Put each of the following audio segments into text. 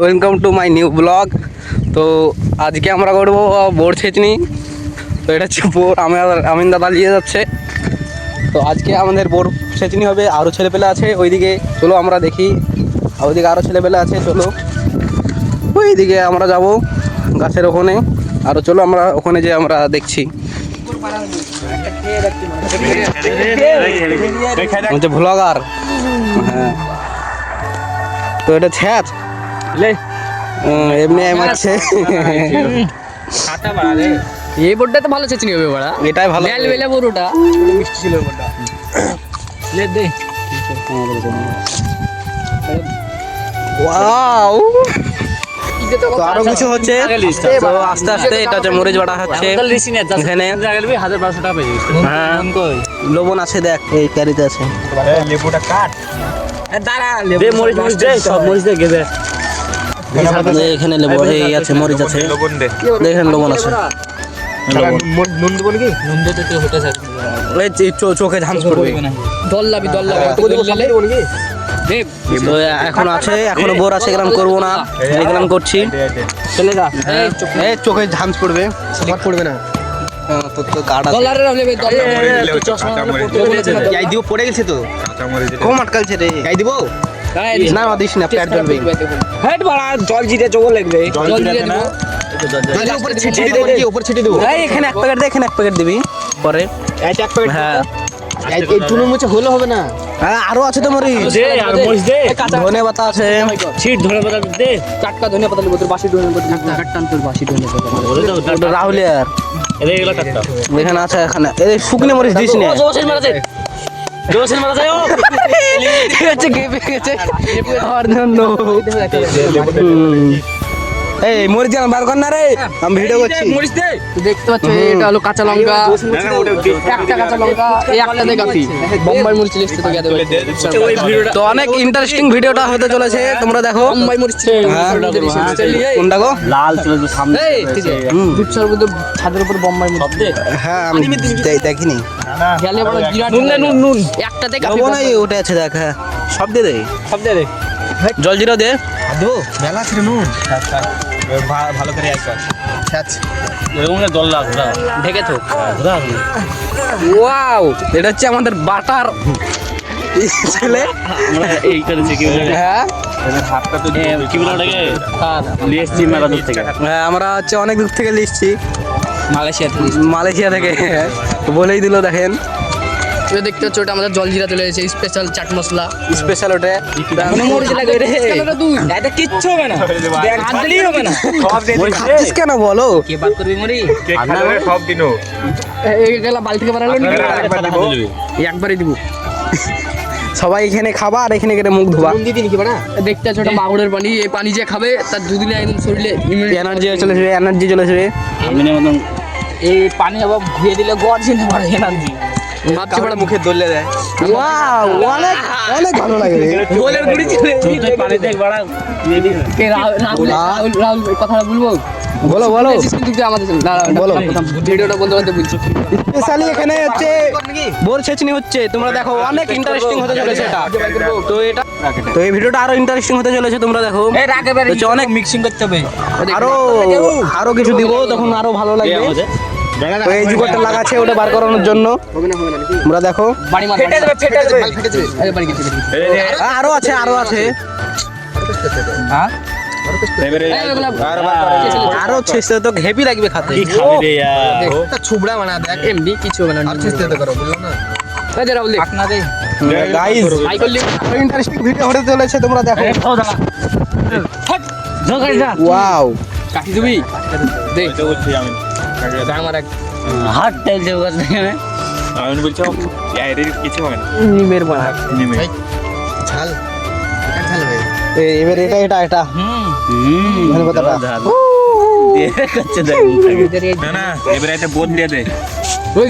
Welcome to my new blog. তো আজকে আমরা করবো বোর ছেঁচনি। তো এটা হচ্ছে বোর আমিন দাদা নিয়ে যাচ্ছে। তো আজকে আমাদের বোর ছেঁচনি হবে। আরও ছেলেপেলে আছে ওইদিকে, চলো আমরা দেখি। ওইদিকে আরও ছেলেপেলে আছে, চলো ওইদিকে আমরা যাব গাছের ওখানে। আরও চলো আমরা ওখানে যে আমরা দেখছি ভ্লগার। হ্যাঁ, তো এটা ছ্যাচ এমনি মারছে। এই বোর্ডটা তো ভালো চেচনি হবে বড়া, এটাই ভালো। বেল বেলে বড়টা মিষ্টি ছিল বোর্ডটা। লে দে ওয়াও, তো আরো কিছু হচ্ছে। তো আস্তে আস্তে এটা হচ্ছে মরিচ বাটা হচ্ছে এখানে। 1200 টাকা পেয়ে যাবে। হ্যাঁ, লবণ আছে, দেখ এই ক্যারিতে আছে। লেবুটা কাট, দাঁড়া দে মরিচ মরিচ দে, সব মরিচ দে গেবে। এখানে লেবু এই আছে, মরিচ আছে, লবণ দে, দেখেন লবণ আছে। নুন দেবো নাকি? নুন দিতে তো হতে থাকে। এই চোখে ঝাঁস পড়বে। দল লাবি দে। তো এখন আছে, এখনো বোর আছে, এগুলো করবো না, এগুলো করছি। চলে যা। এই চোখে ঝাঁস পড়বে, পড়বে না। তো গাড় আছে, ডলারের হবে গাই দিব, পড়ে গেছে তো। কাঁচা মরিচ দে। কম আটকালছে রে, গাই দিব না, দিস না, প্যাড জ্বলবে। হেড বাড়া জল জিরে জল লাগবে। জল জিরে না, উপরে ছিটিয়ে দেবো নাকি? উপরে ছিটিয়ে দেবো। এই এখানে এক প্যাকেট দে, এখানে এক প্যাকেট দিবি পরে। এক প্যাকেট। হ্যাঁ, এই চুনো মুছে হলে হবে না। হ্যাঁ আরো আছে তো মরিচ, দে আর মরিচ দে, ধনে পাতা আছে, ছিট ধরে পাতা দে, টাটকা ধনিয়া পাতা লিবো তোর বাসি ধনিয়া পাতা টাটকা তোর বাসি ধনিয়া পাতা বলে দাও। ওটা রাহুলিয়ার এগুলো কাটটা এখানে আছে। এখানে এই শুকনো মরিচ দিস না। জোসের মারা যায়, জোসের মারা যায়। ও হচ্ছে গেপে গেছে আর নো। এই মরিচ জান বার কর না রে, আমি ভিডিও করছি। মরিচ দে, দেখতে পাচ্ছ এটা হলো কাঁচা লঙ্কা, একটা কাঁচা লঙ্কা, এই একটা দে কাপি বোম্বাই মরিচ লিস্ট থেকে দেবে। ওই ভিডিওটা তো অনেক ইন্টারেস্টিং ভিডিওটা হতে চলেছে, তোমরা দেখো। বোম্বাই মরিচ কোনটা গো? লাল চলে তো সামনে। এই দুধসার মধ্যে ছাদের উপর বোম্বাই মরিচ সব দে। হ্যাঁ আমি দেখিনি। গেলে বড় বিরাট নুন দে, নুন নুন একটা দে কাপি লবণ নাই, ওটা আছে দেখ। হ্যাঁ সব দে দে, সব দে দে। জল জিরা দে। দো মেলা ছিল নুন। আচ্ছা ভালো করে একবার আচ্ছা এরকম জল লাগবে ঢেকে থো। দাও। ওয়াও, এটা হচ্ছে আমাদের বাটার ছেলে। আমরা এই করেছে কি বলে? হ্যাঁ হাতটা তো কি বলে ওটাকে? লিএসজি মেলা দূর থেকে। হ্যাঁ, আমরা হচ্ছে অনেক দূর থেকে লিখছি, মালয়েশিয়া মালয়েশিয়া থেকে। বলেই দিল, দেখেন তুমি দেখতে পাচ্ছ ওটা আমাদের জলজিরা চলে এসেছে, স্পেশাল চাট মশলা। স্পেশাল ওটা। মরিচ লাগে রে, এটা কিচ্ছু হবে না, আদলি হবে না। খাচ্ছিস কেন বলো? কে বাদ করবি মরি সব দিনও এইগুলা বাল থেকে বানালো নি, একবারই দিব। সবাই এখানে খাবা আর এখানে গেলে মুখ ধোবা। দেখতে পাচ্ছ ওটা মাগুরের পানি, এই পানি যে খাবে তার দুদিনে একদম শরীরে এনার্জি চলে আসবে, এনার্জি চলে আসবে। আমি না মতন এই পানি আবার ধুয়ে দিলে গর্জে না পারে এনার্জি। ভাবছি বড় মুখে দলে দেয়। ওয়াও, অনেক অনেক ভালো লাগে রে। গোলের গুড়ি ছিলে তুই পানি দেখ বড়া কে রাহুল কথাটা বলবো? বলো বলো কিন্তু আমাদের বলো। ভিডিওটা বলতে বলতে বলছি স্পেশালি এখানে হচ্ছে বোর ছেঁচনি হচ্ছে, তোমরা দেখো অনেক ইন্টারেস্টিং হতে চলেছে এটা। তো এই ভিডিওটা আরো ইন্টারেস্টিং হতে চলেছে, তোমরা দেখো। হচ্ছে অনেক মিক্সিং করতে হবে, আরো কিছু দিব, তখন আরো ভালো লাগবে। তো এই জুগারটা লাগাচ্ছে ওটা বার করানোর জন্য, তোমরা দেখো। বাড়ি মার ফেটে যাবে, ফেটে যাবে, ফেটে যাবে। আরে বাড়ি গেছে আরো আছে, আরো আছে, হ্যাঁ আরো ছেঁচতে তো হেভি লাগবে খাতে। কি খাবি রে यार? ছুবড়া বানা দেখ, এমনি কিছু হবে না। আর ছেঁচতে তো করো, বললাম না। এই যে রাহুল না দে গাইস, হাই করলি ইন্টারেস্টিং ভিডিও হতে চলেছে, তোমরা দেখো। জগাই যা ওয়াও, কাটি দিবি দে তো বলছি আমি আমার এক হাত টাইল দেব না আমি বলছি এর কিছু হয় না নিমের বানা নিমে ঝাল, এটা ঝাল হবে। এবার এটা ধনে পাতাটা কাছে দেখ না না এবারে এটা বোদ দিয়ে দে, বল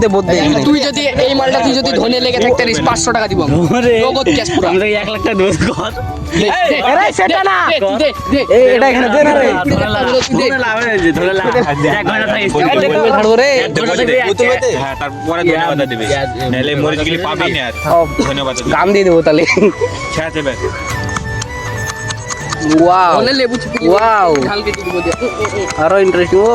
দে বদে তুই যদি এই মালটা তুই যদি ধনে লেগে থাকতে 500 টাকা দিব নগদ ক্যাশ পুরো। আমরা 1 লাখ টাকা দোষ কর। আরে সেটা না, দে এটা এখানে দে না রে। ধরে লাভ হয়েছে, ধরে লাভ 1 ঘন্টা থাকে ছাড়বো রে। হ্যাঁ তারপরে ধন্যবাদ দিবি, নালে মরিচ গিলি পাবি না আর ধন্যবাদ গান দিয়ে দেবো তাহলে। ছেড়ে দেবে ওয়াও অনেক লেবু চিপে ওয়াও ঝাল কেটে দিব দিয়ে আরো ইন্টারেস্টিং ও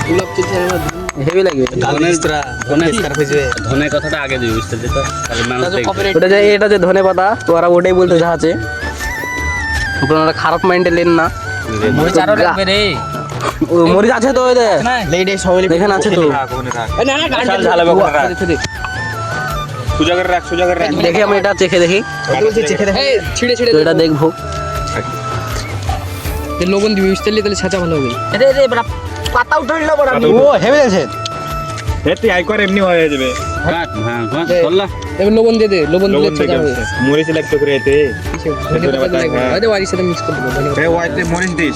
গোলাপ চলছে আমার হেভি লাগবে ধনে কথাটা আগে দিবি বুঝতে তো তাহলে মানুষ দেখবে। ওটা যে এটা যে ধনে পাতা তো ওরা ওটাই বলতে চাচ্ছে আপনারা খারাপ মাইন্ডে নেন না মরিচ আরো লাগবে রে। ও মরিচ আছে তো ওই দে লেডে সবাই এখানে আছে তো না না গাল বিশাল ঝাল হবে ওখানে রাখ। সুজা করে রাখ দেখি আমি এটা চেখে দেখি এই ছিড়ে ছিড়ে তো এটা দেখবো এই লবণ দিবি বুঝতে তাহলে ছাঁচা ভালো হবে রে রে বড় পাতা উঠাইলো বড় ও হেভি আছে তুই আই কর এমনি হয়ে যাবে কাট হ্যাঁ হ্যাঁ চললা এবার লবণ দিয়ে দে লবণ দিলে ছাঁচা হবে মরিচ লাগতো করে এতে আরে ওয়ারি সাথে মিক্স করে দেবো রে ওয়াইতে মরিচ দিস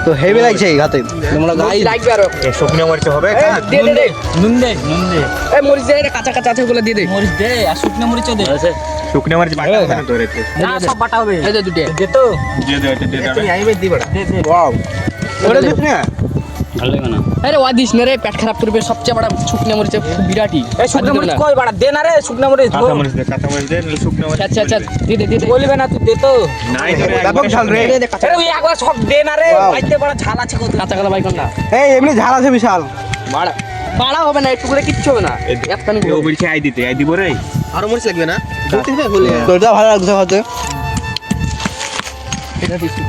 তো হেভি লাগছে এই হাতে তোমরা গাই লাগবে আরো এ শুকনো মরিচ হবে দে দে দে নুন দে এই মরিচ দে এটা কাঁচা কাঁচা আছে ওগুলো দিয়ে দে মরিচ দে আর শুকনো মরিচ দে শুকনো মরিচ বাটা হবে না তোর এতে না সব বাটা হবে এই দে দুটো দে তো দে দে দে তুই আইবে দি বড় দে দে ওয়াও ওটা দিস না ভালো লাগে না আরে ওয়া দিস না রে পেট খারাপ করবে সবচেয়ে বড় শুকনো মরিচ বিরাটি এই শুকনো মরিচ কই বাড়া দে না রে শুকনো মরিচ কাঁচা মরিচ দে নাহলে শুকনো মরিচ আচ্ছা আচ্ছা দে দে দে বলবে না তুই দে তো নাই তোরে ব্যাপক ঝাল রে দে কাঁচা আরে ওই একবার সব দে না রে Wow. বাইতে বড় ঝাল আছে কত কাঁচা কাঁচা বাইকন না এই এমনি ঝাল আছে বিশাল বাড়া বাড়া হবে না একটু করে কিচ্ছু হবে না একটানি ও বলছে আই দিতে আই দিব রে আরো মরিচ লাগবে না বলতে হবে বলে তো এটা ভালো লাগছে খাতে এটা দিছি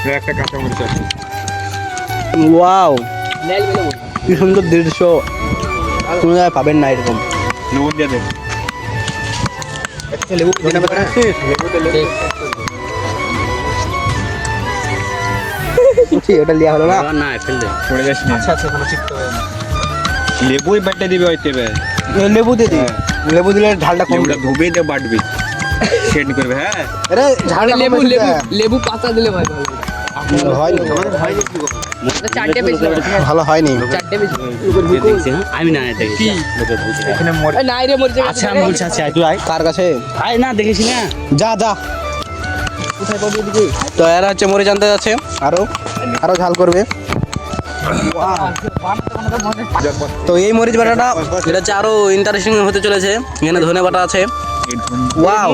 রে একটা কাঁচা মরিচ আছে ওয়াও নেল বেলে কি সুন্দর দৃশ্য তুমি আর পাবেন না এরকম লবণ দিয়ে দে লেবু দিনা বেটা ঠিক ওটা লিয়া হলো না না ফেল দে পড়ে যাস না আচ্ছা আচ্ছা কোনো চিপতে হবে না লেবুই বাটতে দিবি হইতে বে লেবু দিয়ে দিই লেবু দিলে ঝালটা কম লেবুটা ধুবে দে বাটবি সেট করবে হ্যাঁ আরে ঝালটা লেবু লেবু লেবু লেবু পাতা দিলে ভালো হবে হয়নি চারটে পেজ ভালো হয়নি চারটে পেজ আমি না দেখি এখানে এই নাই রে মরিচ আচ্ছা আমি বলছি আচ্ছা তুই আয় কার কাছে আয় না দেখিস না যা যা কোথায় পাবো দিকে তো এরা হচ্ছে মরিচ আনতে যাচ্ছে আরো আরো ঝাল করবে তো এই মরিচ বাটাটা এটা হচ্ছে আরো ইন্টারেস্টিং হতে চলেছে এখানে ধনে বাটা আছে ওয়াও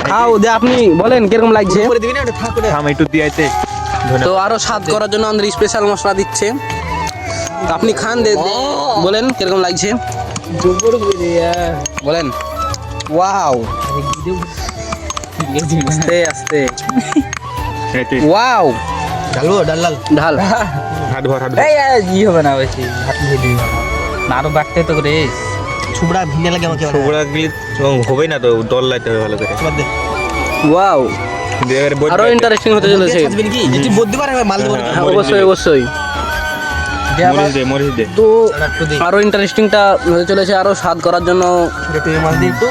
খাও দে আপনি বলেন কিরকম লাগছে করে দিবি না ওটা থাক করে আমি একটু দিয়ে আইতে তো আরো স্বাদ করার জন্য আমাদের স্পেশাল মশলা দিচ্ছে তো আপনি খান বলেন কিরকম লাগছে জবর হয়ে রে বলেন ওয়াও আস্তে আস্তে ওয়াও ডালবো ডাল ঢাল হাত ভর এই ই হবে না বেশি হাত দিয়ে দিবি না আরো বাড়তে তো রে ছুবড়া ভিনে লাগে আমাকে ছোবড়া গিয়ে হবে না তো ডল লাইতে হবে ভালো করে বাদ দে ওয়াও আরো ইন্টারেস্টিং হতে চলেছে আসবেন কি যদি বদ্দি পারে মাল দেবো হ্যাঁ, অবশ্যই অবশ্যই মরিচ দে তো একটু দিই আরো ইন্টারেস্টিংটা হতে চলেছে আরো স্বাদ করার জন্য একটু মাল দিই একটু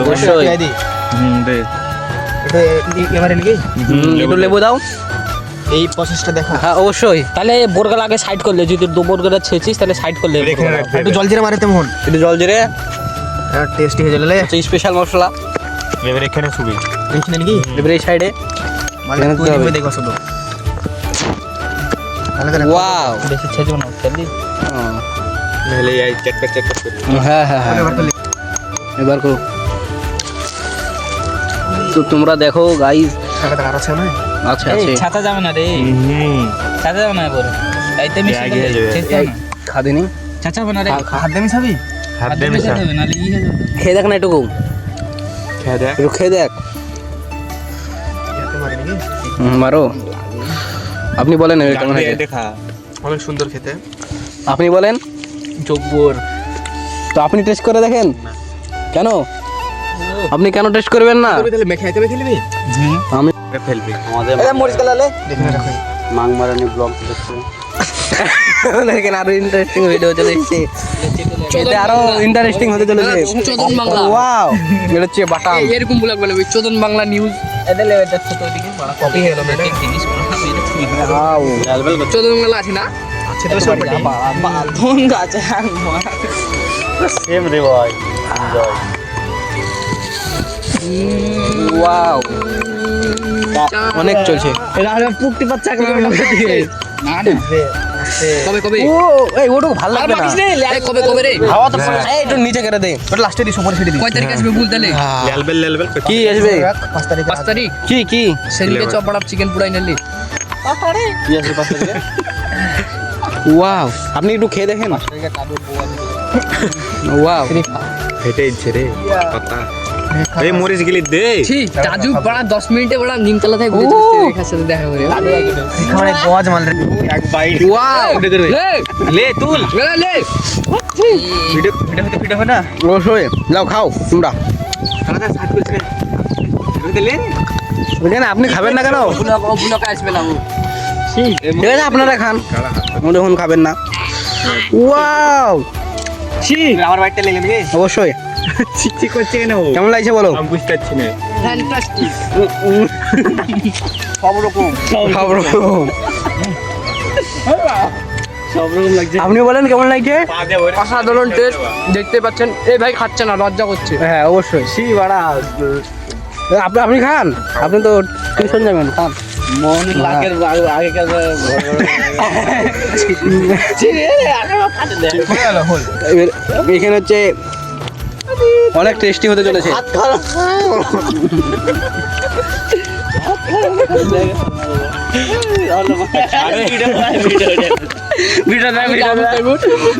অবশ্যই দি দে এটা এবারে নাকি একটু লেবু দাও এই প্রসেসটা দেখো হ্যাঁ অবশ্যই তাহলে বোরগাল আগে সাইড করলে যদি দু বোরগাটা ছেঁচিস তাহলে সাইড করলে এখানে রাখতে একটু জল জিরা মারে তেমন একটু জল জিরে টেস্টি হয়ে যাবে হচ্ছে স্পেশাল মশলা এবার এখানে শুবি এইখানে নাকি এবার এই সাইডে মানে এখানে তুই দিতে হবে। দেখো শুধু তাহলে করে ওয়াও বেশি ছেঁচো না জলদি নাহলে এই চেক করে হ্যাঁ হ্যাঁ হ্যাঁ এবার করো তো তোমরা দেখো গাইস টাকাটা আর আছে না আচ্ছা আছে ছাতা যাবে না রে ছাতা যাবে না এবার এইতে মিশে আগে হয়ে যাবে। ছেঁচতে না খাদিনি ছাতা হবে না রে হাত দিয়ে মিশাবি হাত দে মিশা দেবে না ই হয়ে যাবে খেয়ে দেখ না এটুকু খেয়ে দে একটু খেয়ে দেখ এতে মারি নাকি মারো আপনি বলেন কেমন হয়েছে দেখা অনেক সুন্দর খেতে আপনি বলেন জব্বর তো আপনি টেস্ট করে দেখেন কেন আপনি কেন টেস্ট করবেন না তুমি তাহলে মেখে আইতে খেলবি আমি ফেলবি এটা মরিচ কালালে দেখে রাখো মাংমারানি ব্লগ দেখতে দেখেন আরো ইন্টারেস্টিং ভিডিও চলে এসেছে এতে আরো ইন্টারেস্টিং হতে চলেছে চোদন বাংলা ওয়াও এটা হচ্ছে বাটাম এরকম ব্লগ বানাবে চোদন বাংলা নিউজ এদের লেভেল দেখছো তো ওইদিকে বড় কপি হয়ে গেল এটা জিনিস ওয়াও চোদন বাংলা আছে না আছে তো সব ধন গাছ সেম রে ভাই ওয়াও অনেক চলছে এটা পুকটি বাচ্চা না না কবে কবে ও এই ওটুকু ভালো লাগবে না এই কবে কবে রে হাওয়া তো এই একটু নিচে কেটে দে ওটা লাস্টে দিস উপরে ছেড়ে দিস কয় তারিখ আসবে বল তাহলে লেলবেল কি আসবে 5 তারিখ 5 তারিখ কি কি সেদিনকে চপ বড়া চিকেন পুরাই নিলি কি আসবে 5 তারিখে ওয়াও আপনি একটু খেয়ে দেখেন ওয়াও ফেটে ইচ্ছে রে কথা এই মরিচ গিলি দে ছি রাজু বড়া 10 মিনিটে বড়া নিমতলা থেকে ঘুরে চলে রেখার সাথে দেখা করে এখানে গজ মাল রে এক বাইট ওয়াও লে লে তুল লে ভিডিও হয় না অবশ্যই যাও খাও তোমরা খানা সাথ করছিস লে এখানে আপনি খাবেন না কেন বুনকা আসবে না ও ঠিক আছে আপনারা খান মনে হন খাবেন না ওয়াও আমার বাইকটা লেগে রে অবশ্যই চিকচিক করছে কেন কেমন লাগছে বলো আমি বুঝতে পারছি না ফ্যান্টাস্টিক সব রকম সব রকম সব রকম লাগছে আপনি বলেন কেমন লাগছে অসাধারণ টেস্ট দেখতে পাচ্ছেন এই ভাই খাচ্ছে না লজ্জা করছে হ্যাঁ অবশ্যই সি বাড়া আপনি আপনি খান আপনি তো টিউশন যাবেন খান মন লাখের আগেকার এখানে হচ্ছে অনেক টেস্টি হতে চলেছে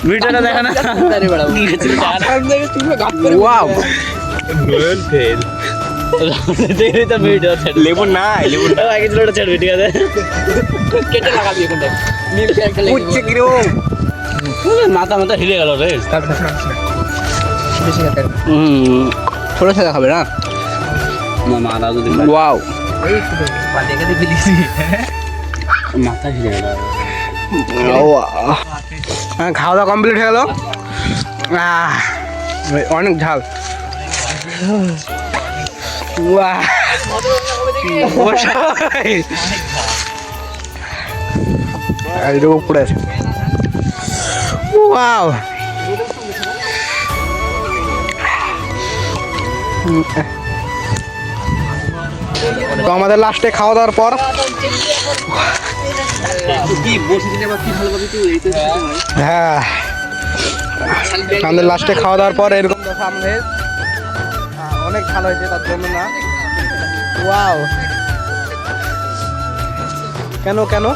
ভিডিওটা দেখা না ওয়াও লেবু নাই লেবু কেটে লাগাবি এখানটা মিল একটা উচ্চ কিরম মাথা মাথা হিলে গেল রে বেশি খেতে ছোট ছেলে খাবে না মাথা যদি ওয়াও দেখে দিবি মাথা হিলে গেল খাওয়া দাওয়া কমপ্লিট হয়ে গেল অনেক ঝাল এইটুকু পড়ে আছে ওয়াও তো আমাদের লাস্টে খাওয়া দাওয়ার পর হ্যাঁ আমাদের লাস্টে খাওয়া দাওয়ার পর এরকম দেখা আমাদের অনেক ভালো হয়েছে তার জন্য না ওয়াও কেন কেন